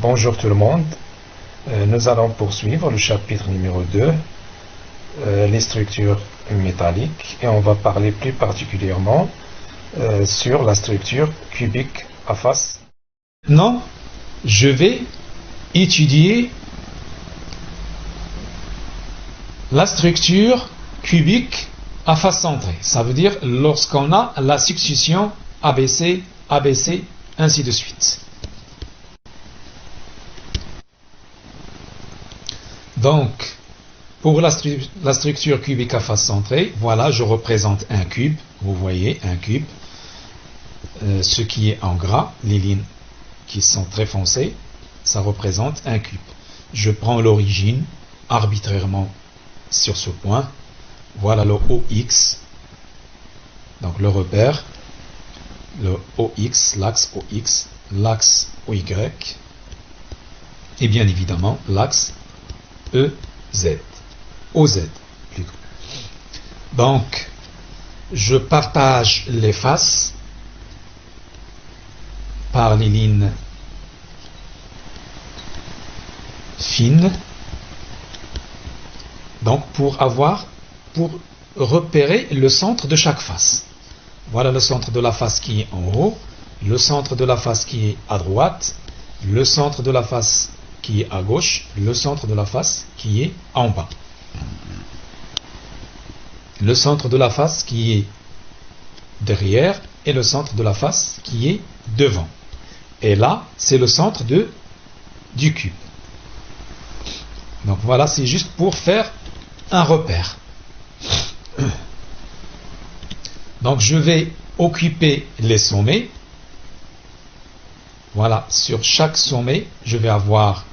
Bonjour tout le monde. Nous allons poursuivre le chapitre numéro 2, les structures métalliques, et on va parler plus particulièrement sur la structure cubique à face. Non, je vais étudier la structure cubique à face centrée. Ça veut dire lorsqu'on a la succession ABC, ABC, ainsi de suite. Donc, pour la structure cubique à face centrée, voilà, je représente un cube. Vous voyez, un cube. Ce qui est en gras, les lignes qui sont très foncées, ça représente un cube. Je prends l'origine arbitrairement sur ce point. Voilà le OX, donc le repère, le OX, l'axe OY, et bien évidemment l'axe EZ, OZ plutôt. Donc, je partage les faces par les lignes fines, donc pour repérer le centre de chaque face. Voilà le centre de la face qui est en haut, le centre de la face qui est à droite, le centre de la face qui est à gauche, le centre de la face qui est en bas. Le centre de la face qui est derrière et le centre de la face qui est devant. Et là, c'est le centre du cube. Donc voilà, c'est juste pour faire un repère. Donc je vais occuper les sommets. Voilà, sur chaque sommet, je vais avoir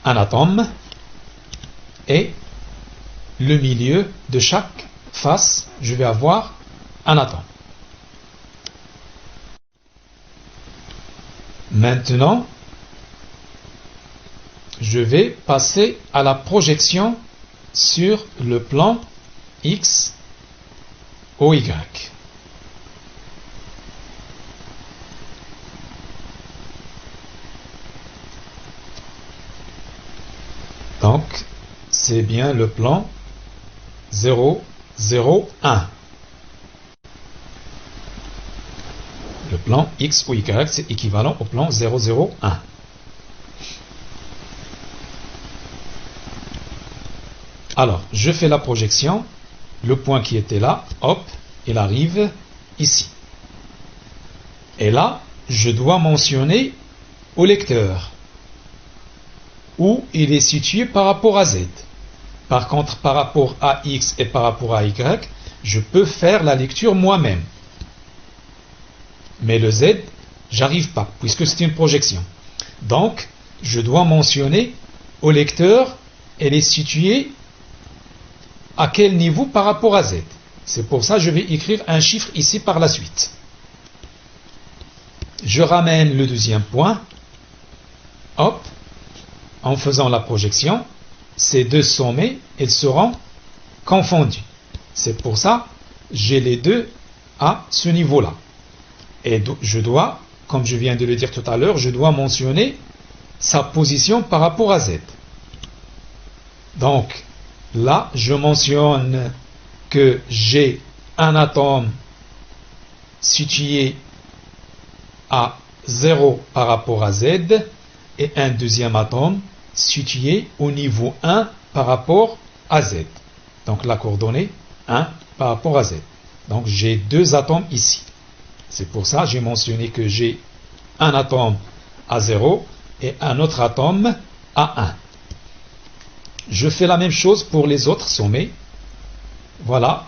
un atome et le milieu de chaque face, je vais avoir un atome. Maintenant, je vais passer à la projection sur le plan X ou Y. Donc, c'est bien le plan 0, 0, 1. Le plan X ou Y, c'est équivalent au plan 0, 0, 1. Alors, je fais la projection. Le point qui était là, hop, il arrive ici. Et là, je dois mentionner au lecteur où il est situé par rapport à Z. Par contre, par rapport à X et par rapport à Y, je peux faire la lecture moi-même. Mais le Z, j'arrive pas, puisque c'est une projection. Donc, je dois mentionner au lecteur, elle est située à quel niveau par rapport à Z. C'est pour ça que je vais écrire un chiffre ici par la suite. Je ramène le deuxième point. Hop. En faisant la projection, ces deux sommets, ils seront confondus. C'est pour ça que j'ai les deux à ce niveau-là. Et je dois, comme je viens de le dire tout à l'heure, je dois mentionner sa position par rapport à Z. Donc, là, je mentionne que j'ai un atome situé à 0 par rapport à Z et un deuxième atome situé au niveau 1 par rapport à Z. Donc la coordonnée 1 par rapport à Z. Donc j'ai deux atomes ici. C'est pour ça que j'ai mentionné que j'ai un atome à 0 et un autre atome à 1. Je fais la même chose pour les autres sommets. Voilà.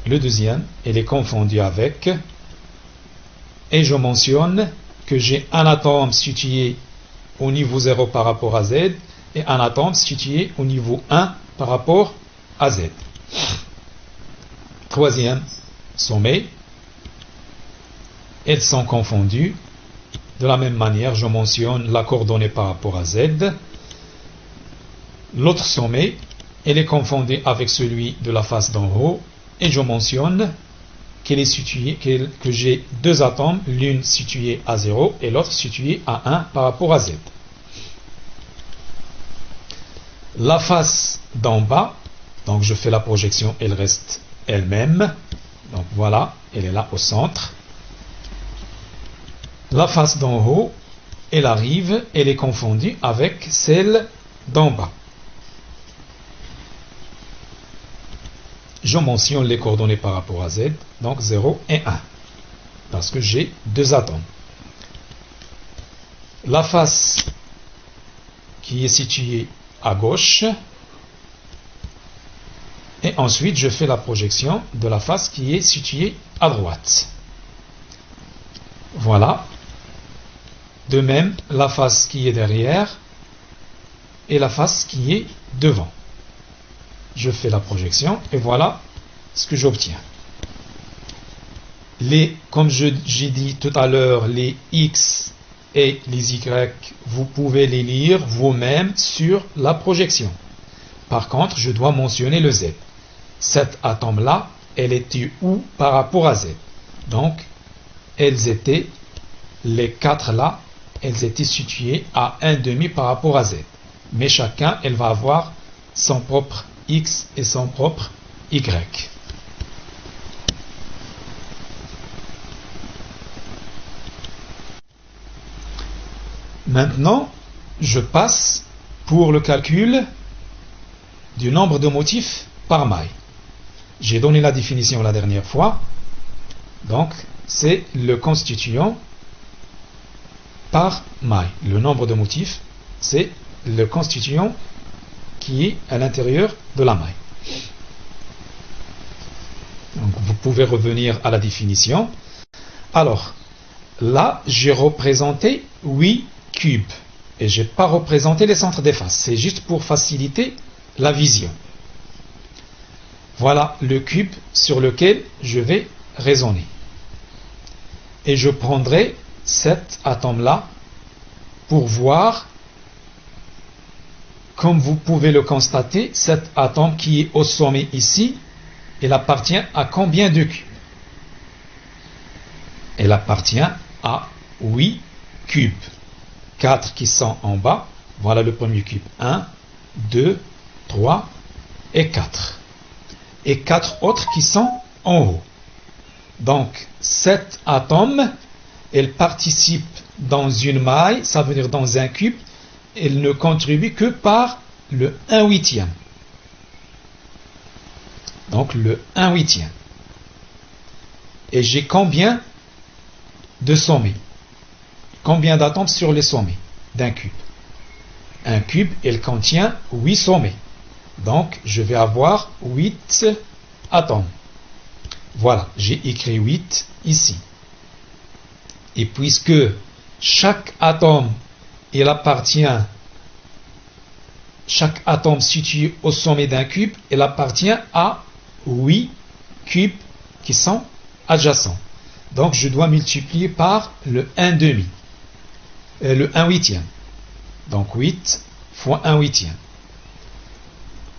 Le deuxième, il est confondu avec. Et je mentionne que j'ai un atome situé au niveau 0 par rapport à Z et un atome situé au niveau 1 par rapport à Z. Troisième sommet. Elles sont confondues. De la même manière, je mentionne la coordonnée par rapport à Z. L'autre sommet, elle est confondue avec celui de la face d'en haut et je mentionne que j'ai deux atomes, l'une située à 0 et l'autre située à 1 par rapport à Z. La face d'en bas, donc je fais la projection, elle reste elle-même. Donc voilà, elle est là au centre. La face d'en haut, elle arrive, elle est confondue avec celle d'en bas. Je mentionne les coordonnées par rapport à Z, donc 0 et 1, parce que j'ai deux atomes. La face qui est située à gauche, et ensuite je fais la projection de la face qui est située à droite. Voilà. De même, la face qui est derrière et la face qui est devant. Je fais la projection et voilà ce que j'obtiens. Comme j'ai dit tout à l'heure, les X et les Y, vous pouvez les lire vous-même sur la projection. Par contre, je dois mentionner le Z. Cet atome-là, elle était où par rapport à Z? Donc, les quatre là, elles étaient situées à 1,5 par rapport à Z. Mais chacun, elle va avoir son propre X et son propre Y. Maintenant, je passe pour le calcul du nombre de motifs par maille. J'ai donné la définition la dernière fois. Donc, c'est le constituant par maille. Le nombre de motifs, c'est le constituant qui est à l'intérieur de la maille. Donc, vous pouvez revenir à la définition. Alors, là, j'ai représenté 8 cubes. Et je n'ai pas représenté les centres des faces. C'est juste pour faciliter la vision. Voilà le cube sur lequel je vais raisonner. Et je prendrai cet atome-là pour voir, comme vous pouvez le constater, cet atome qui est au sommet ici, il appartient à combien de cubes? Il appartient à 8 cubes. 4 qui sont en bas. Voilà le premier cube. 1, 2, 3 et 4. Et 4 autres qui sont en haut. Donc, cet atome, elle participe dans une maille, ça veut dire dans un cube, elle ne contribue que par le 1/8. Donc, le 1/8. Et j'ai combien de sommets? Combien d'atomes sur les sommets d'un cube? Un cube, il contient 8 sommets. Donc, je vais avoir 8 atomes. Voilà, j'ai écrit 8 ici. Et puisque chaque atome, il appartient, chaque atome situé au sommet d'un cube, il appartient à 8 cubes qui sont adjacents. Donc, je dois multiplier par le 1/2. Le 1/8. Donc 8 fois 1/8.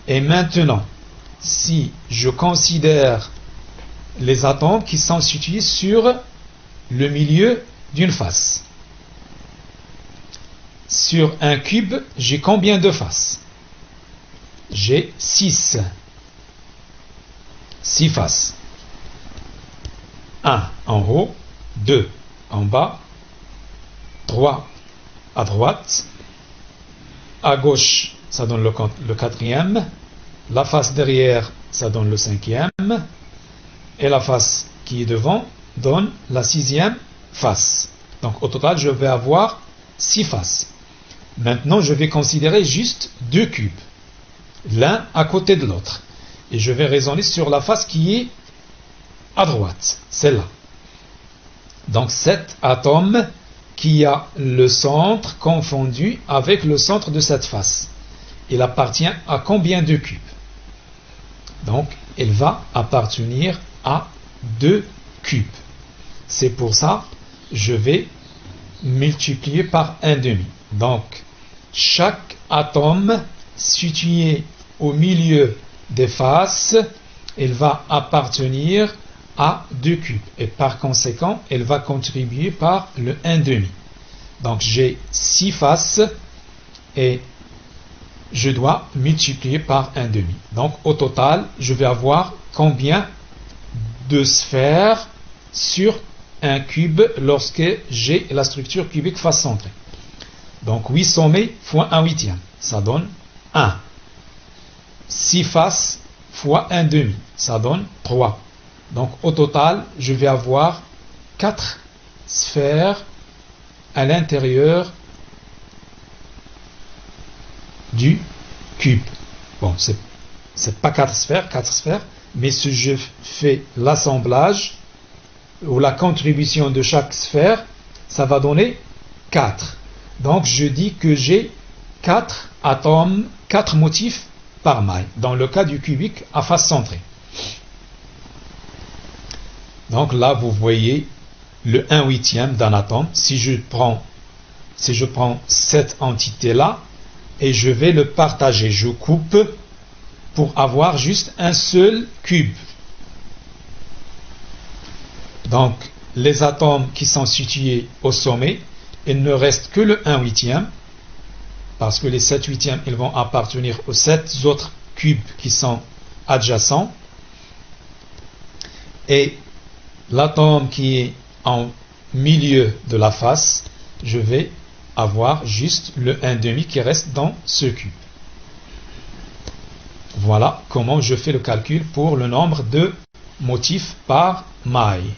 Et maintenant, si je considère les atomes qui sont situés sur le milieu d'une face. Sur un cube, j'ai combien de faces? J'ai 6. 6 faces. 1 en haut, 2 en bas, 3 à droite, à gauche, ça donne le quatrième, la face derrière, ça donne le cinquième, et la face qui est devant donne la sixième face. Donc au total, je vais avoir 6 faces. Maintenant, je vais considérer juste 2 cubes, l'un à côté de l'autre. Et je vais raisonner sur la face qui est à droite, celle-là. Donc cet atome qui a le centre confondu avec le centre de cette face. Il appartient à combien de cubes? Donc, il va appartenir à 2 cubes. C'est pour ça que je vais multiplier par 1/2. Donc, chaque atome situé au milieu des faces, il va appartenir a 2 cubes. Et par conséquent, elle va contribuer par le 1/2. Donc j'ai 6 faces et je dois multiplier par 1/2. Donc au total, je vais avoir combien de sphères sur un cube lorsque j'ai la structure cubique face centrée. Donc 8 sommets fois 1/8, ça donne 1. 6 faces fois 1/2, ça donne 3. Donc au total, je vais avoir 4 sphères à l'intérieur du cube. Bon, c'est pas 4 sphères, mais si je fais l'assemblage ou la contribution de chaque sphère, ça va donner 4. Donc je dis que j'ai 4 atomes, 4 motifs par maille, dans le cas du cubique à face centrée. Donc là, vous voyez le 1/8 d'un atome. Si je prends cette entité-là, et je vais le partager, je coupe pour avoir juste un seul cube. Donc, les atomes qui sont situés au sommet, il ne reste que le 1/8, parce que les 7/8, ils vont appartenir aux 7 autres cubes qui sont adjacents. Et l'atome qui est en milieu de la face, je vais avoir juste le 1/2 qui reste dans ce cube. Voilà comment je fais le calcul pour le nombre de motifs par maille.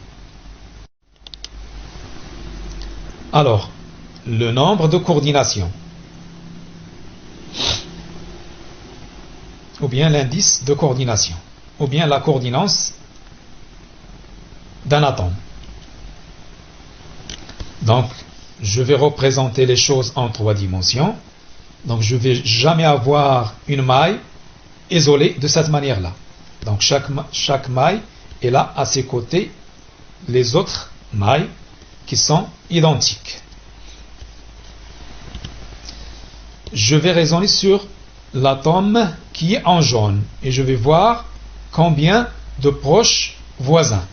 Alors, le nombre de coordinations, ou bien l'indice de coordination, ou bien la coordinance d'un atome. Donc, je vais représenter les choses en 3 dimensions. Donc, je ne vais jamais avoir une maille isolée de cette manière-là. Donc, chaque maille, elle a à ses côtés les autres mailles qui sont identiques. Je vais raisonner sur l'atome qui est en jaune et je vais voir combien de proches voisins.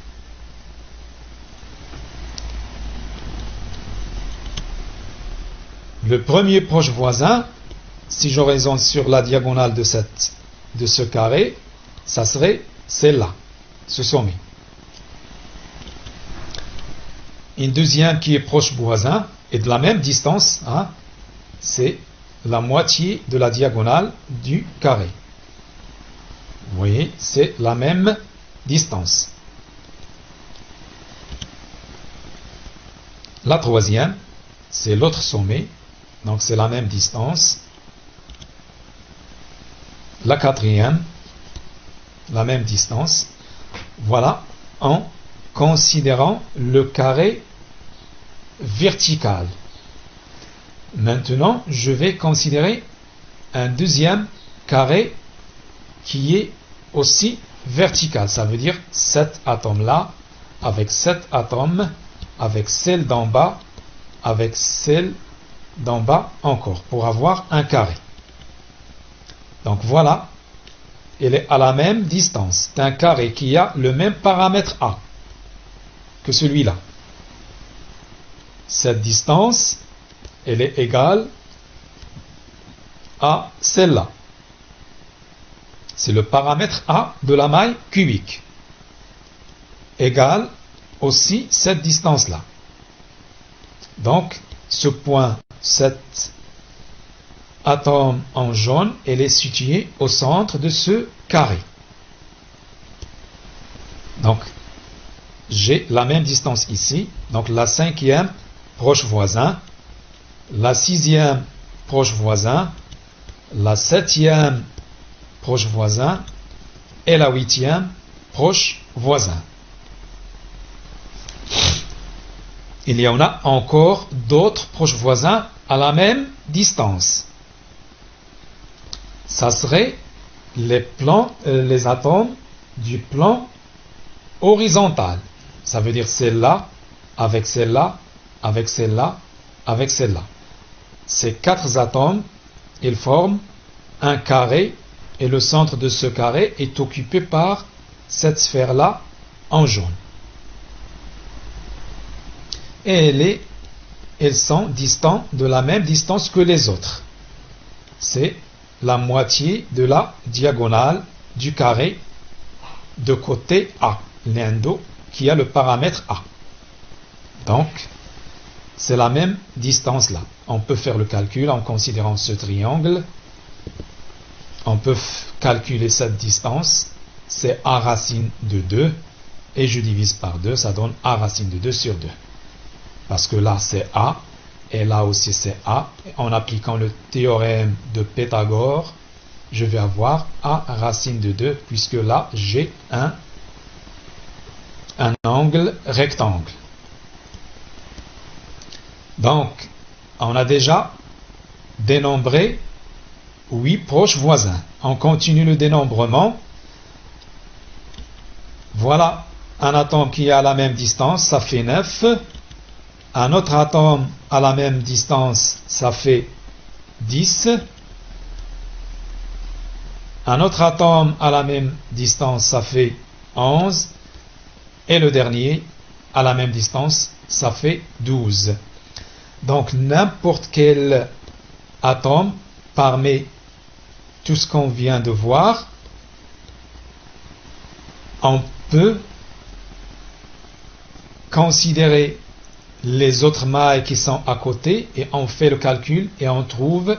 Le premier proche voisin, si je raisonne sur la diagonale de ce carré, ça serait celle-là, ce sommet. Une deuxième qui est proche voisin et de la même distance, c'est la moitié de la diagonale du carré. Vous voyez, c'est la même distance. La troisième, c'est l'autre sommet. Donc c'est la même distance. La quatrième, la même distance. Voilà, en considérant le carré vertical. Maintenant, je vais considérer un deuxième carré qui est aussi vertical. Ça veut dire cet atome-là, avec cet atome, avec celle d'en bas, avec celle d'en bas encore, pour avoir un carré. Donc voilà, il est à la même distance d'un carré qui a le même paramètre A que celui-là. Cette distance, elle est égale à celle-là. C'est le paramètre A de la maille cubique. Égale aussi cette distance-là. Donc, ce point, cet atome en jaune, elle est située au centre de ce carré. Donc, j'ai la même distance ici. Donc, la cinquième proche voisin, la sixième proche voisin, la septième proche voisin et la huitième proche voisin. Il y en a encore d'autres proches voisins à la même distance. Ça serait les atomes du plan horizontal. Ça veut dire celle-là, avec celle-là, avec celle-là, avec celle-là. Ces 4 atomes, ils forment un carré et le centre de ce carré est occupé par cette sphère-là en jaune. Et elles sont distantes de la même distance que les autres. C'est la moitié de la diagonale du carré de côté A, l'endo qui a le paramètre A. Donc, c'est la même distance là. On peut faire le calcul en considérant ce triangle. On peut calculer cette distance. C'est A racine de 2. Et je divise par 2, ça donne A racine de 2 sur 2. Parce que là c'est A, et là aussi c'est A. En appliquant le théorème de Pythagore, je vais avoir A racine de 2, puisque là j'ai un angle rectangle. Donc, on a déjà dénombré 8 proches voisins. On continue le dénombrement. Voilà un atome qui est à la même distance, ça fait 9. Un autre atome à la même distance, ça fait 10. Un autre atome à la même distance, ça fait 11. Et le dernier, à la même distance, ça fait 12. Donc, n'importe quel atome, parmi tout ce qu'on vient de voir, on peut considérer les autres mailles qui sont à côté et on fait le calcul et on trouve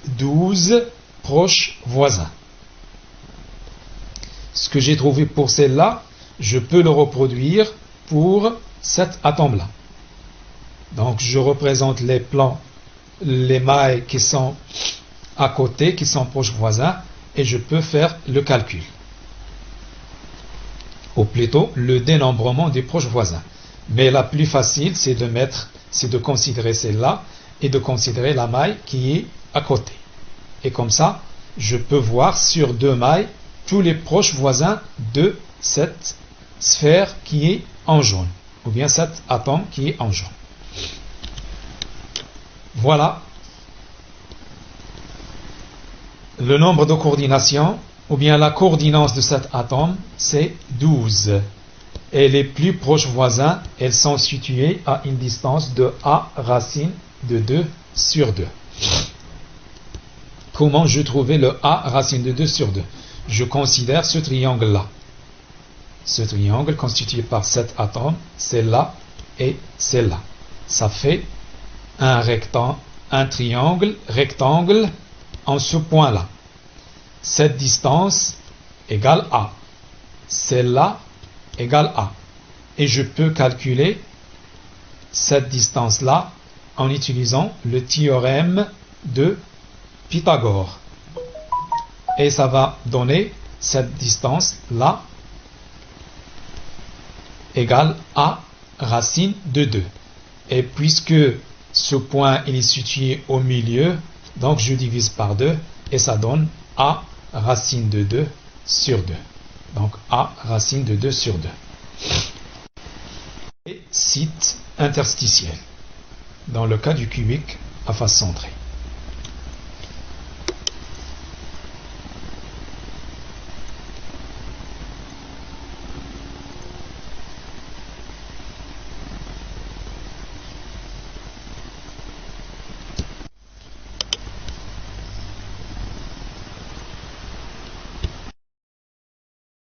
12 proches voisins. Ce que j'ai trouvé pour celle-là, je peux le reproduire pour cet atome-là. Donc je représente les plans, les mailles qui sont à côté, qui sont proches voisins, et je peux faire le calcul. Ou plutôt le dénombrement des proches voisins. Mais la plus facile, c'est de considérer celle-là et de considérer la maille qui est à côté. Et comme ça, je peux voir sur 2 mailles tous les proches voisins de cette sphère qui est en jaune, ou bien cet atome qui est en jaune. Voilà le nombre de coordinations, ou bien la coordination de cet atome, c'est 12. Et les plus proches voisins, elles sont situées à une distance de A racine de 2 sur 2. Comment je trouvais le A racine de 2 sur 2? Je considère ce triangle-là. Ce triangle constitué par cet atome, celle-là et celle-là. Ça fait un triangle rectangle en ce point-là. Cette distance égale A. Celle-là égale A. Et je peux calculer cette distance-là en utilisant le théorème de Pythagore. Et ça va donner cette distance-là égale A racine de 2. Et puisque ce point il est situé au milieu, donc je divise par 2 et ça donne A racine de 2 sur 2. Donc A racine de 2 sur 2. Et site interstitiel. Dans le cas du cubique à face centrée.